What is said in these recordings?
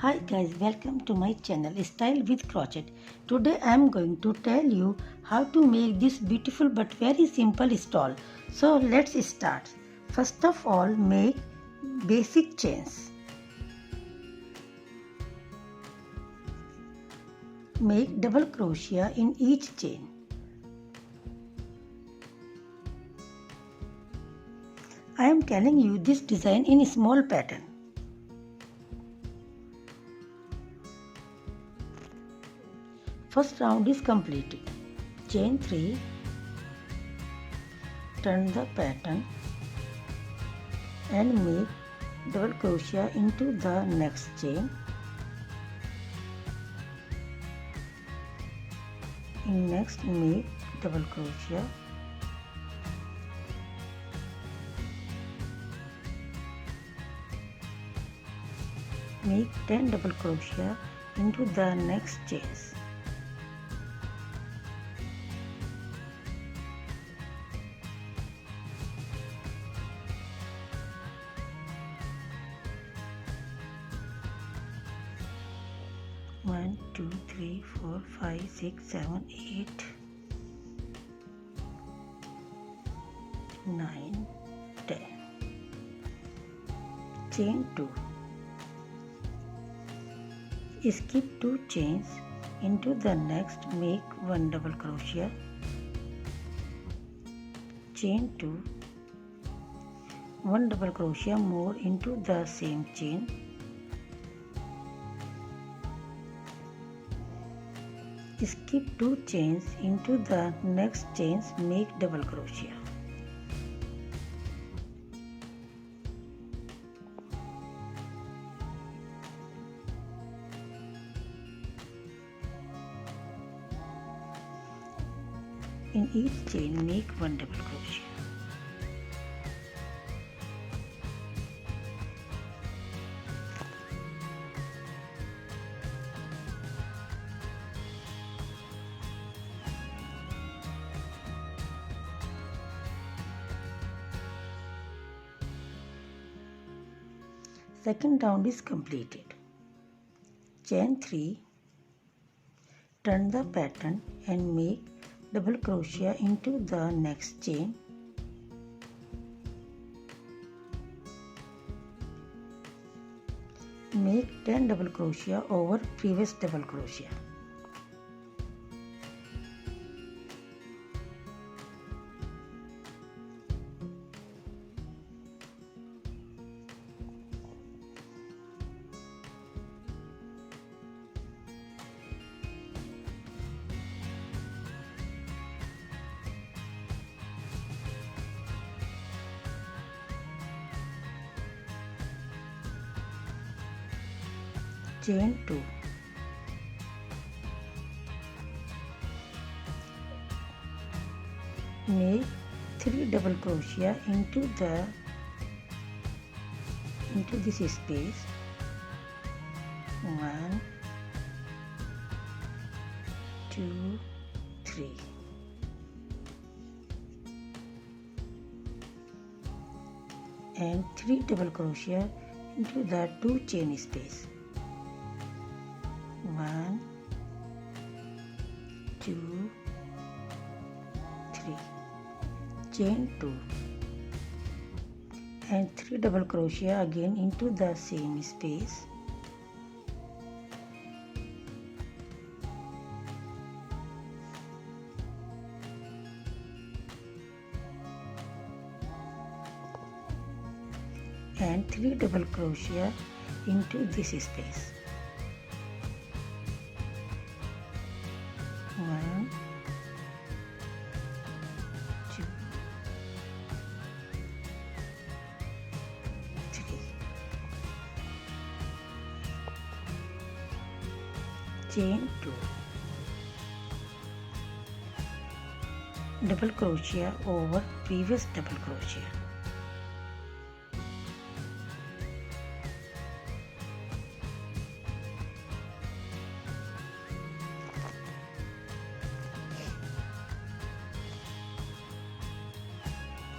Hi guys, welcome to my channel Style with Crochet. Today I am going to tell you how to make this beautiful but very simple stole. So let's start. First of all, make basic chains. Make double crochet in each chain. I am telling you this design in a small pattern. First round is completed. Chain 3, turn the pattern and make double crochet into the next chain. In next, make double crochet. Make 10 double crochet into the next chains. One, two, three, 4, 5, 6, 7, 8, 9, 10. Chain 2. Skip 2 chains into the next, make 1 double crochet. Chain 2, 1 double crochet more into the same chain. Skip 2 chains into the next chains, make double crochet. In each chain, make 1 double crochet. Second round is completed. Chain 3, turn the pattern and make double crochet into the next chain. Make 10 double crochet over previous double crochet. Chain 2. Make 3 double crochet into this space. 1, 2, 3. And 3 double crochet into the 2 chain space. 1, 2, 3. Chain 2 and 3 double crochet again into the same space. And 3 double crochet into this space. 1, 2, 3. Chain 2. Double crochet over previous double crochet.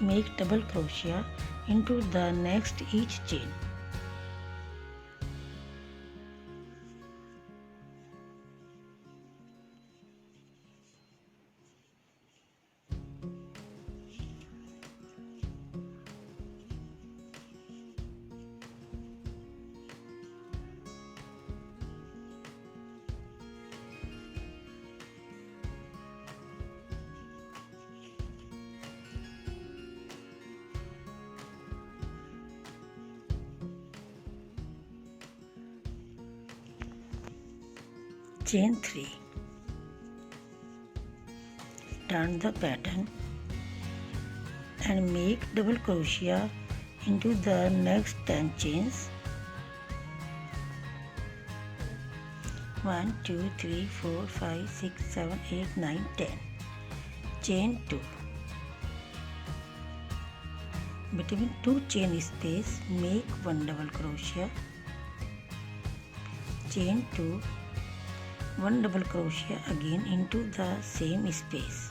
Make double crochet into the next each chain. chain 3, turn the pattern and make double crochet into the next 10 chains. 1 2 3 4 5 6 7 8 9 10. Chain 2. Between 2 chain space, make 1 double crochet. Chain 2, 1 double crochet again into the same space.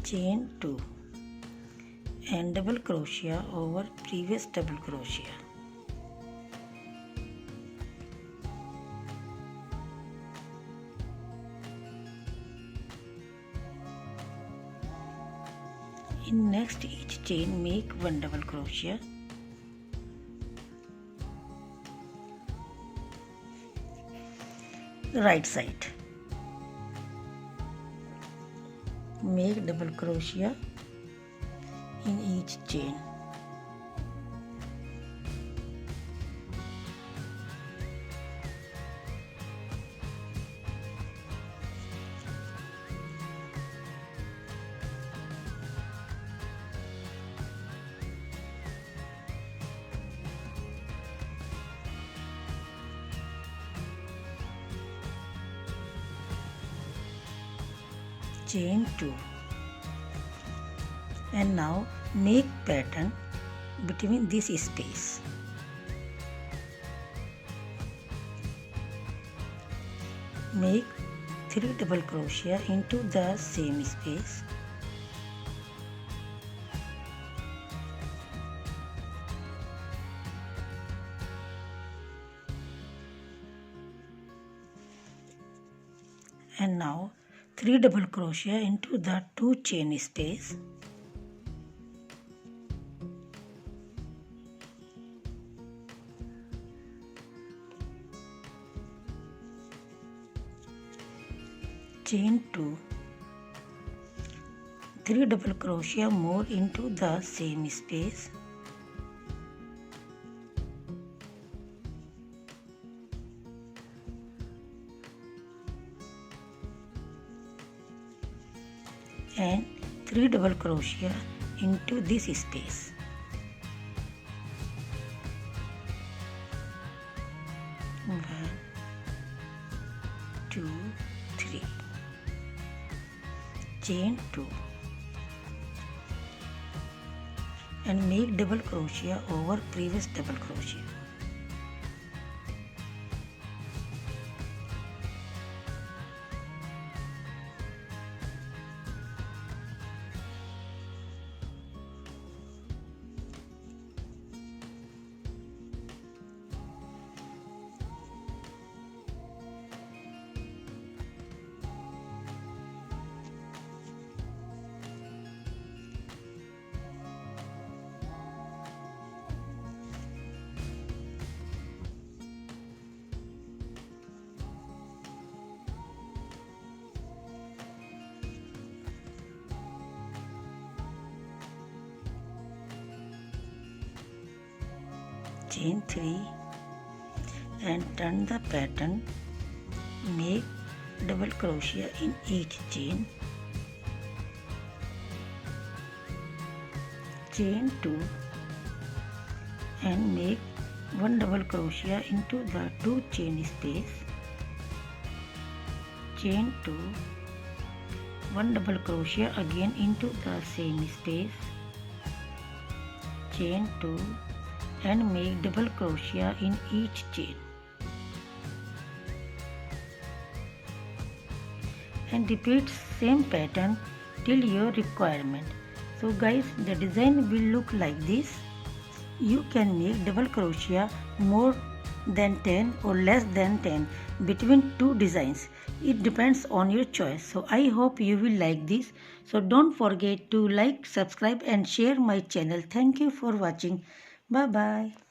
Chain 2 and double crochet over previous double crochet. In next each chain, make 1 double crochet. Right side, make double crochet in each chain. Chain 2 and now make pattern between this space. Make 3 double crochet into the same space. And now 3 double crochet into the 2 chain space. Chain 2, 3 double crochet more into the same space. And 3 double crochet into this space. One, 2, 3. Chain 2 and make double crochet over previous double crochet. Chain 3 and turn the pattern, make double crochet in each chain. Chain 2 and make 1 double crochet into the 2 chain space. Chain 2, 1 double crochet again into the same space. Chain 2 and make double crochet in each chain. And repeat same pattern till your requirement. So guys, the design will look like this. You can make double crochet more than 10 or less than 10 between two designs. It depends on your choice. So I hope you will like this. So don't forget to like, subscribe and share my channel. Thank you for watching. Bye bye.